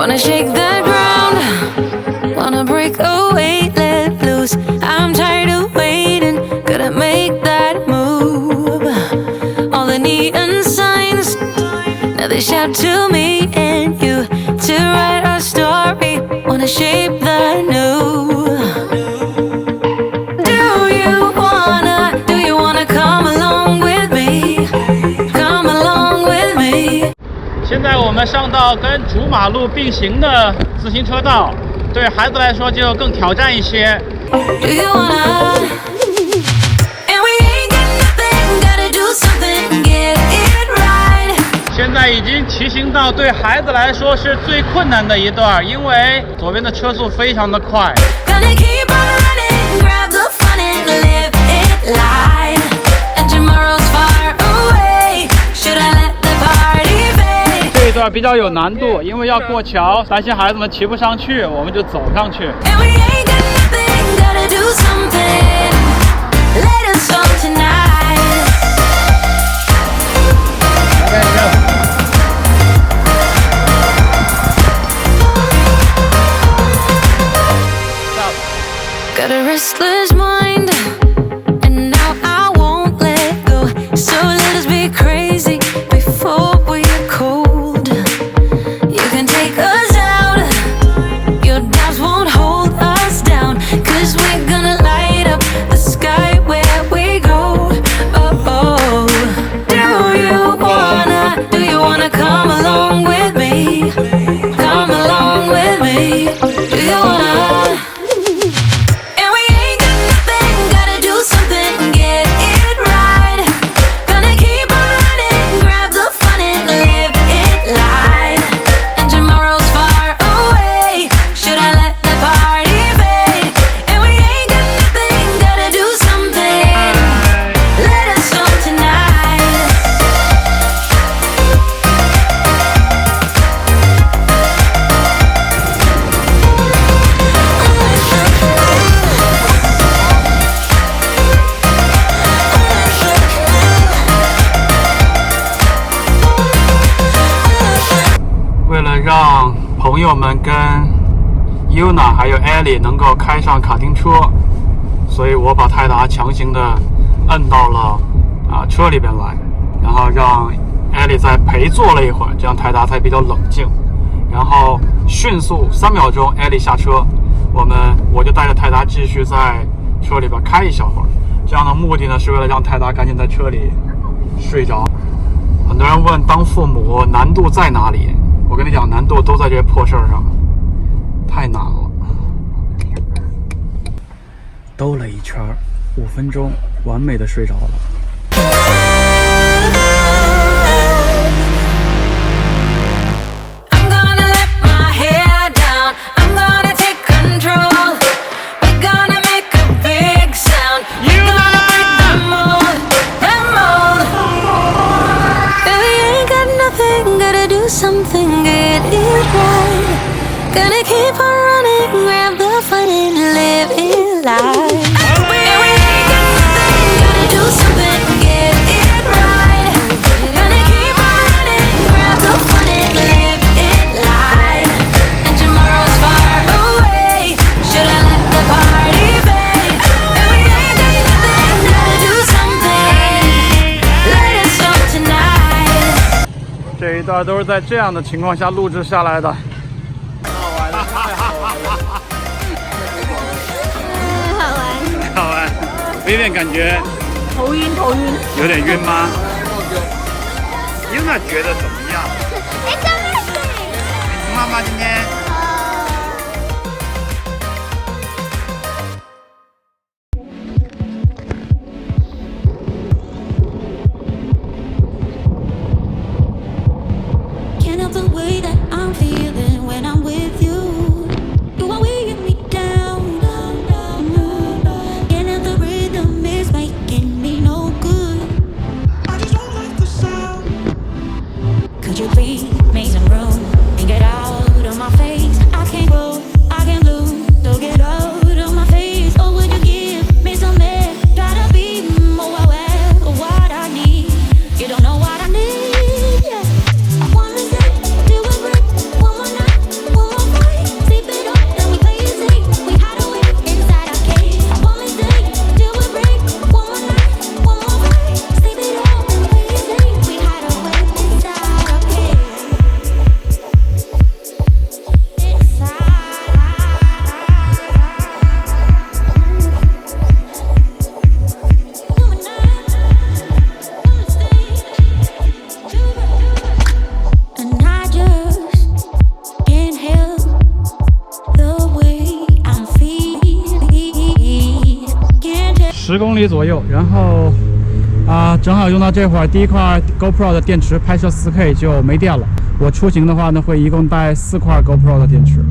Wanna shake the ground, wanna break away, let loose. I'm tired of waiting, gotta make that move. All the neon signs, now they shout to me and you to write our story. Wanna shape the new. Do you wanna come along with me? Come along with me. 现在我们上到跟主马路并行的自行车道，对孩子来说就更挑战一些。Do you wanna? And we ain't got nothing, gotta do something, get it right. 现在已经骑行到对孩子来说是最困难的一段，因为左边的车速非常的快。Gonna keep on running, grab the fun and live it light. And tomorrow's far away. Should I let the party fade? 这一段比较有难度，因为要过桥，担心孩子们骑不上去，我们就走上去。And we ain't got nothing, gotta do something. Let us on tonight. Got a restless mind, and now I won't let go. So let us be crazy before we're cold. You can take us out, your doubts won't hold us down, 'cause we're gonna light up the sky where we go. Oh, oh. Do you wanna come along with me? Come along with me. Do you wanna?让朋友们跟 Yuna 还有 Ellie 能够开上卡丁车，所以我把泰达强行的摁到了车里边来，然后让 Ellie 再陪坐了一会儿，这样泰达才比较冷静。然后迅速3秒钟 Ellie 下车，我就带着泰达继续在车里边开一小会儿。这样的目的呢，是为了让泰达赶紧在车里睡着。很多人问当父母难度在哪里？我跟你讲，难度都在这些破事儿上，太难了。兜了一圈，5分钟，完美的睡着了。Something, get it right. Gonna keep on running, grab the fun and live it life. And we ain't got nothing, gotta do something, get it right. Gonna keep on running, grab the fun and live it life. And tomorrow's far away. Should I let the party fade? And we ain't got nothing, gotta do something. Let us go tonight. 这一段都是在这样的情况下录制下来的。好玩。有点感觉头晕。有点晕吗？Yuna 觉得怎么样？妈妈今天。Could you please make some room and get out of my face? 10公里左右，然后正好用到这会儿，第一块 GoPro 的电池拍摄 4K 就没电了。我出行的话呢，会一共带4块 GoPro 的电池。